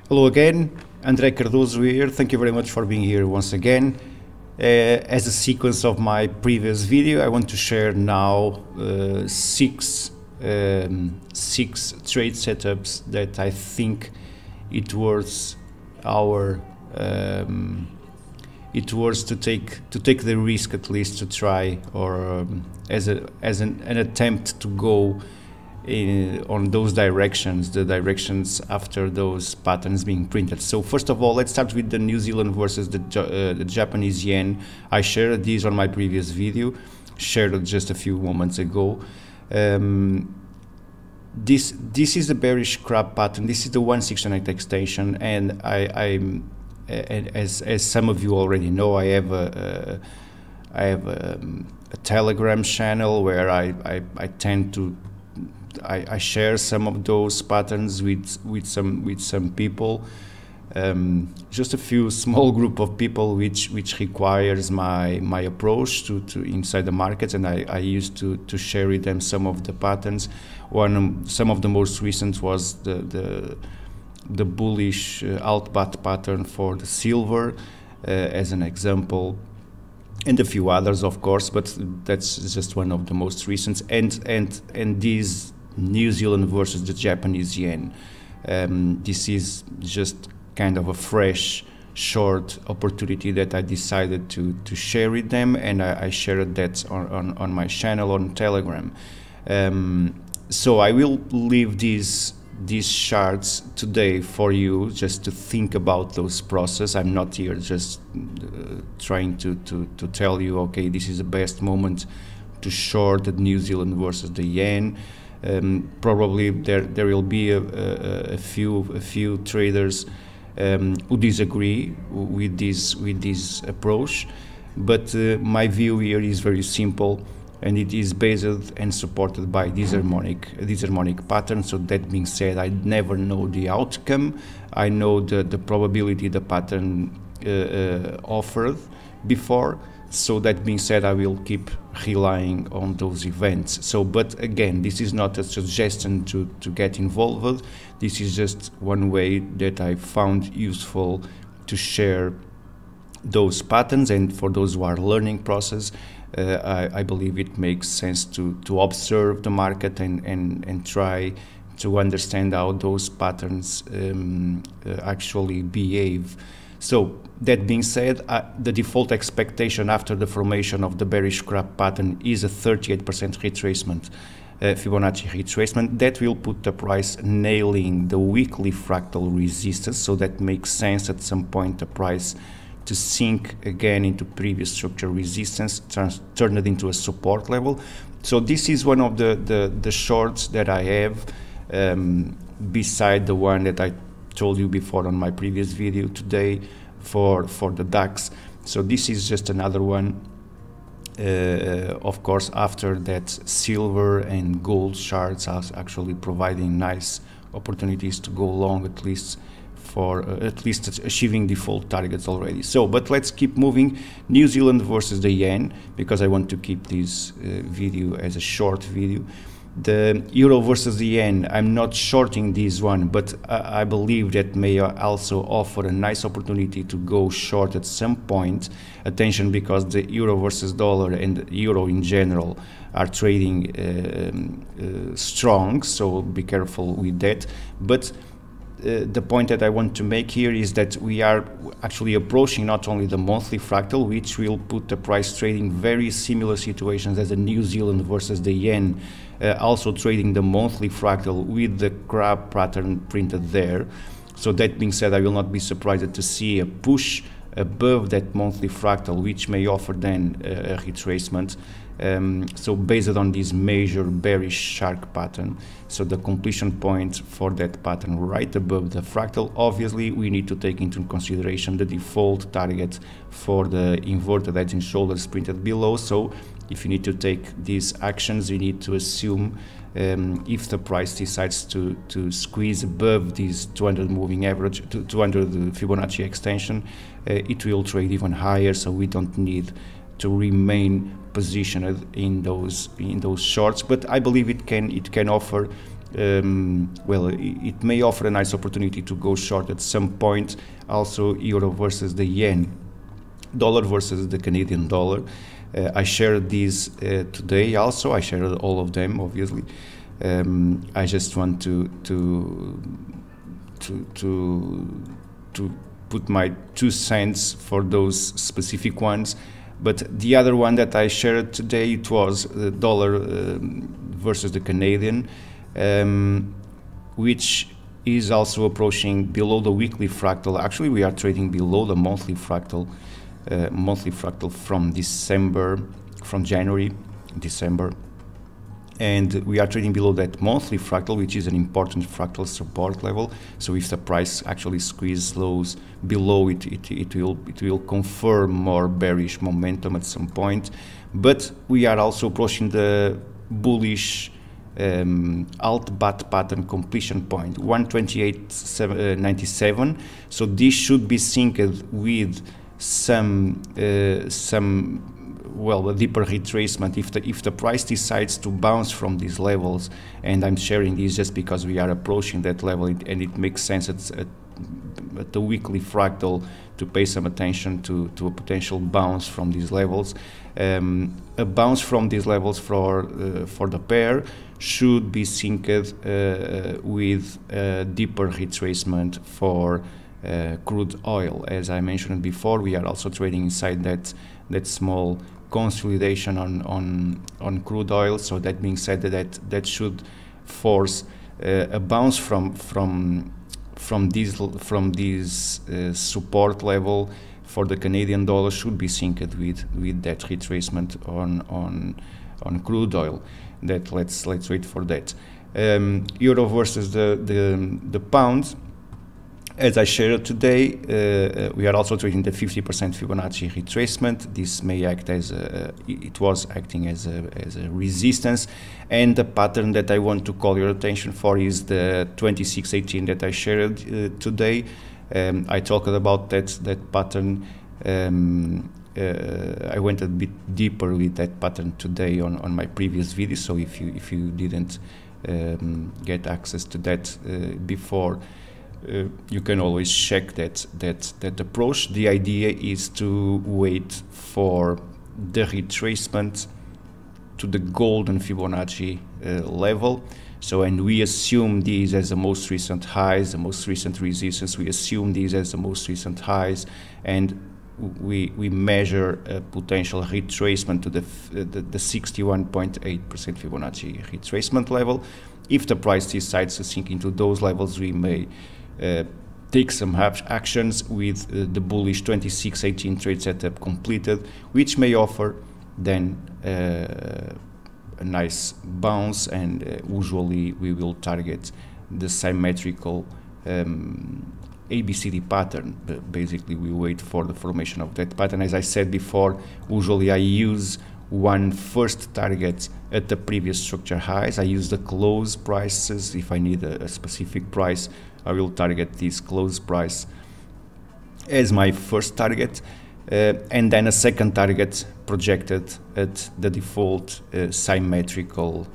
Hello again, André Cardoso here. Thank you very much for being here once again. As a sequence of my previous video, I want to share now six trade setups that I think it worth to take the risk, at least to try, or as an attempt to go on those directions, the directions after those patterns being printed. So first of all, let's start with the New Zealand versus the Japanese yen. I shared these on my previous video, shared just a few moments ago. This is the bearish crab pattern. This is the 169 extension, and as some of you already know, I have a Telegram channel where I tend to I share some of those patterns with some people, just a few small group of people which requires my approach to inside the markets, and I used to share with them some of the patterns. Some of the most recent was the bullish alt-bat pattern for the silver, as an example, and a few others, of course, but that's just one of the most recent. And these New Zealand versus the Japanese yen. This is just kind of a fresh short opportunity that I decided to share with them, and I shared that on my channel on Telegram. So I will leave these charts today for you just to think about those process. I'm not here just trying to tell you, okay, this is the best moment to short the New Zealand versus the yen. Probably there will be a few traders who disagree with this approach, but my view here is very simple, and it is based and supported by this harmonic pattern. So that being said, I never know the outcome. I know the probability the pattern offered before. So that being said, I will keep relying on those events. So, but again, this is not a suggestion to get involved. This is just one way that I found useful to share those patterns, and for those who are learning process, I believe it makes sense to observe the market and try to understand how those patterns actually behave. So that being said, the default expectation after the formation of the bearish crab pattern is a 38% retracement, Fibonacci retracement. That will put the price nailing the weekly fractal resistance. So that makes sense at some point the price to sink again into previous structure resistance, turn it into a support level. So this is one of the shorts that I have, beside the one that I told you before on my previous video today for the DAX. So this is just another one, of course, after that silver and gold charts are actually providing nice opportunities to go long, at least for at least achieving default targets already. So, but let's keep moving. New Zealand versus the yen, because I want to keep this video as a short video. The euro versus the yen, I'm not shorting this one, but I believe that may also offer a nice opportunity to go short at some point. Attention, because the euro versus dollar and the euro in general are trading strong, so be careful with that. But the point that I want to make here is that we are actually approaching not only the monthly fractal, which will put the price trading very similar situations as the New Zealand versus the yen, also trading the monthly fractal with the crab pattern printed there. So that being said, I will not be surprised to see a push above that monthly fractal, which may offer then a retracement. So based on this major bearish shark pattern, so the completion point for that pattern right above the fractal, obviously we need to take into consideration the default target for the inverted edge and shoulders printed below. So if you need to take these actions, you need to assume if the price decides to squeeze above this 200 moving average, 200 Fibonacci extension, it will trade even higher. So we don't need to remain positioned in those shorts, but I believe it can offer well, it may offer a nice opportunity to go short at some point. Also, euro versus the yen, dollar versus the Canadian dollar. I shared these today. Also, I shared all of them, obviously. I just want to put my 2 cents for those specific ones. But the other one that I shared today, it was the dollar versus the Canadian, which is also approaching below the weekly fractal. Actually, we are trading below the monthly fractal from January, December. And we are trading below that monthly fractal, which is an important fractal support level. So if the price actually squeezes lows below it, it will confirm more bearish momentum at some point. But we are also approaching the bullish alt-bat pattern completion point, 128.97. So this should be synced with some well, a deeper retracement if the price decides to bounce from these levels. And I'm sharing this just because we are approaching that level, and it makes sense at the weekly fractal to pay some attention to a potential bounce from these levels. A bounce from these levels for the pair should be synced with a deeper retracement for crude oil. As I mentioned before, we are also trading inside that small consolidation on crude oil. So that being said, that should force a bounce from this support level for the Canadian dollar should be synced with that retracement on crude oil. That let's wait for that. Euro versus the pound. As I shared today, we are also trading the 50% Fibonacci retracement. This may act as it was acting as a resistance, and the pattern that I want to call your attention for is the 2618 that I shared today. I talked about that pattern. I went a bit deeper with that pattern today on my previous video. So if you didn't get access to that before, you can always check that approach. The idea is to wait for the retracement to the golden Fibonacci level. So, and we assume these as the most recent highs, the most recent resistance. We assume these as the most recent highs, and we measure a potential retracement to the 61.8% Fibonacci retracement level. If the price decides to sink into those levels, we may take some actions with the bullish 2618 trade setup completed, which may offer then a nice bounce, and usually we will target the symmetrical ABCD pattern. But basically we wait for the formation of that pattern. As I said before, usually I use one first target at the previous structure highs. I use the close prices. If I need a specific price, I will target this close price as my first target, and then a second target projected at the default symmetrical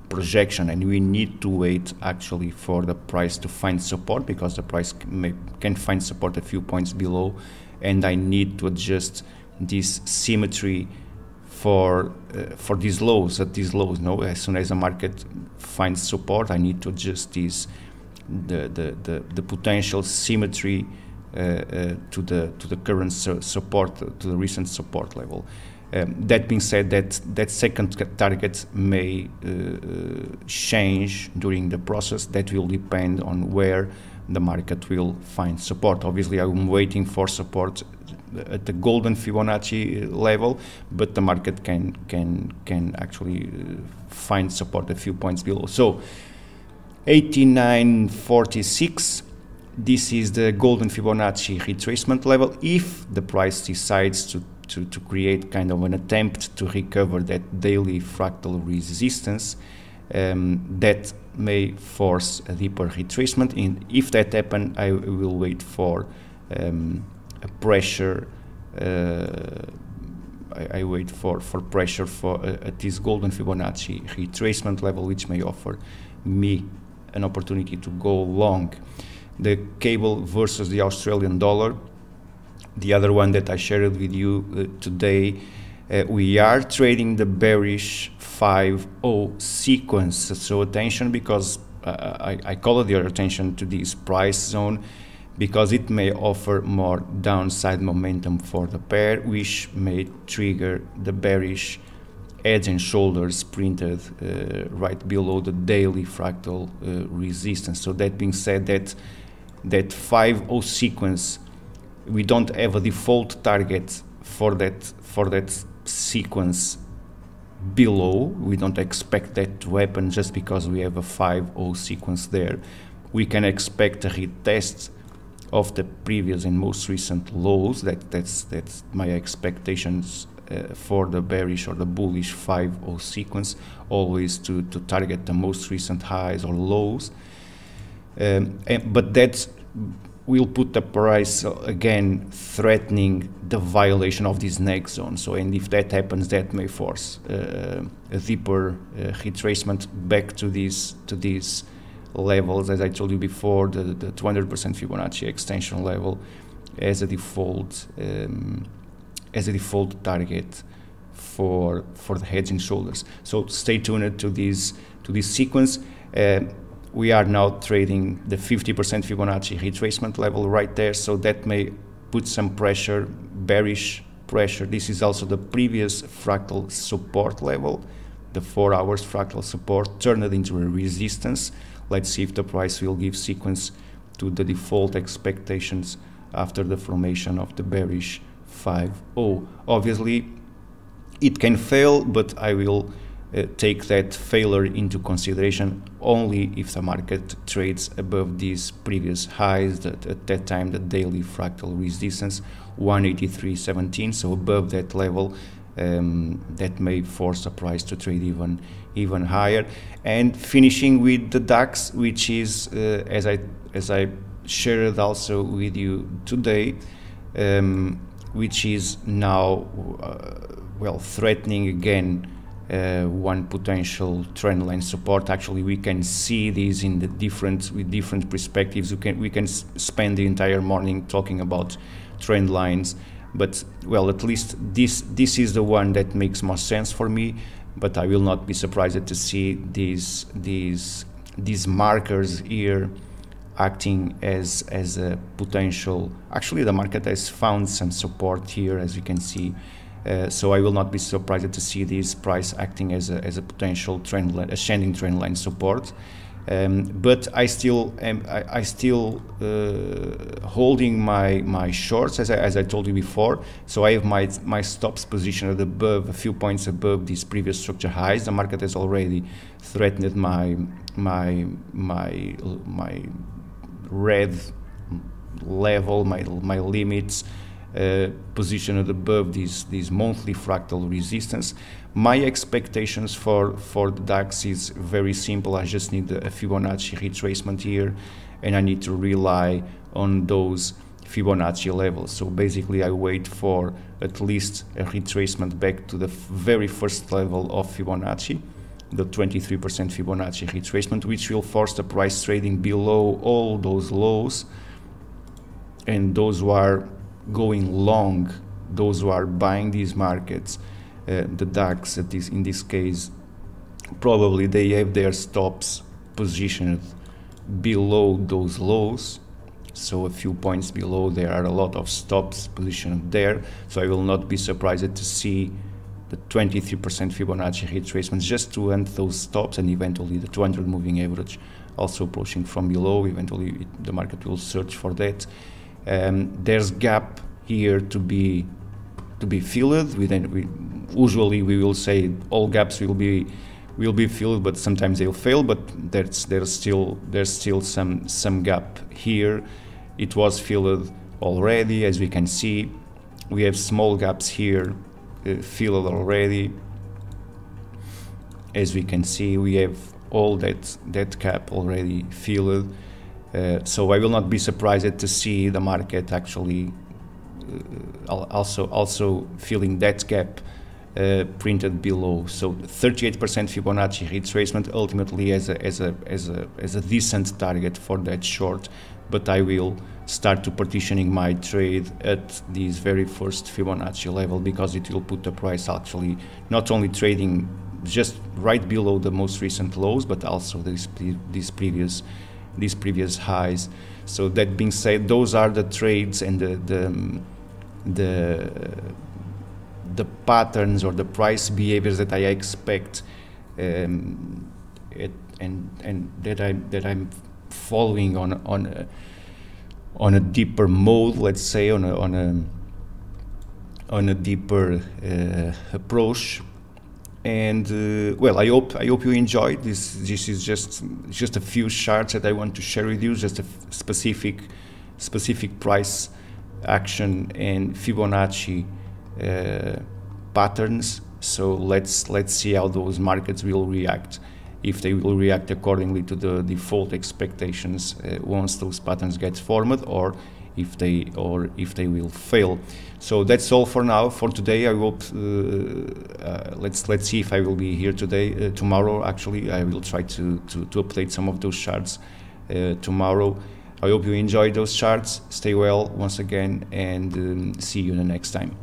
projection. And we need to wait actually for the price to find support, because the price can find support a few points below, and I need to adjust this symmetry for these lows, at these lows. No, as soon as the market finds support, I need to adjust this the potential symmetry to the current support, to the recent support level. That being said, that second target may change during the process. That will depend on where the market will find support. Obviously, I'm waiting for support at the golden Fibonacci level, but the market can actually find support a few points below. So 89.46, this is the golden Fibonacci retracement level. If the price decides to create kind of an attempt to recover that daily fractal resistance, that may force a deeper retracement. And if that happens, I will wait for a pressure. I wait for pressure at this golden Fibonacci retracement level, which may offer me an opportunity to go long the cable versus the Australian dollar. The other one that I shared with you today, we are trading the bearish 5-0 sequence. So attention, because I call your attention to this price zone, because it may offer more downside momentum for the pair, which may trigger the bearish heads and shoulders printed right below the daily fractal resistance. So that being said, that 5-0 sequence, we don't have a default target for that sequence below. We don't expect that to happen just because we have a 5-0 sequence there. We can expect a retest of the previous and most recent lows. That's my expectations for the bearish or the bullish 5-0 sequence, always to target the most recent highs or lows. But that will put the price again threatening the violation of this next zone. So, and if that happens, that may force a deeper retracement back to these levels, as I told you before, the 200% Fibonacci extension level as a default target for the heads and shoulders. So stay tuned to this sequence. We are now trading the 50% Fibonacci retracement level right there, so that may put some pressure, bearish pressure. This is also the previous fractal support level, the 4 hours fractal support turned into a resistance. Let's see if the price will give sequence to the default expectations after the formation of the bearish 5-0. Obviously, it can fail, but I will take that failure into consideration only if the market trades above these previous highs, at that time the daily fractal resistance 183.17, so above that level. That may force the price to trade even higher. And finishing with the DAX, which is as I shared also with you today, which is now well, threatening again one potential trend line support. Actually, we can see these in the different perspectives. We can spend the entire morning talking about trend lines, but well, at least this is the one that makes more sense for me. But I will not be surprised to see these markers here acting as a potential. Actually, the market has found some support here, as you can see. So I will not be surprised to see this price acting as a potential trend line, ascending trend line support. But I still holding my shorts, as I told you before. So I have my stops positioned above, a few points above these previous structure highs. The market has already threatened my red level, my limits, positioned above these monthly fractal resistance. My expectations for the DAX is very simple. I just need a Fibonacci retracement here, and I need to rely on those Fibonacci levels. So basically I wait for at least a retracement back to the very first level of Fibonacci, the 23% Fibonacci retracement, which will force the price trading below all those lows. And those who are going long, those who are buying these markets, the DAX in this case, probably they have their stops positioned below those lows. So a few points below, there are a lot of stops positioned there. So I will not be surprised to see the 23% Fibonacci retracements just to end those stops, and eventually the 200 moving average also approaching from below. Eventually the market will search for that. There's gap here to be filled. Usually we will say all gaps will be filled, but sometimes they'll fail. But there's still some gap here. It was filled already, as we can see. We have small gaps here filled already. As we can see, we have all that gap already filled. So I will not be surprised to see the market actually also filling that gap printed below. So 38% Fibonacci retracement ultimately as a decent target for that short, but I will start to partitioning my trade at this very first Fibonacci level, because it will put the price actually not only trading just right below the most recent lows, but also these previous highs. So that being said, those are the trades and the patterns or the price behaviors that I expect, and that I'm following on a deeper mode, let's say, on a deeper approach. And well, I hope you enjoyed this. This is just a few charts that I want to share with you, just a specific price action and Fibonacci patterns. So let's see how those markets will react, if they will react accordingly to the default expectations once those patterns get formed, or if they will fail. So that's all for now, for today. I hope let's see if I will be here today. Tomorrow, actually, I will try to update some of those charts tomorrow. I hope you enjoyed those charts. Stay well once again, and see you the next time.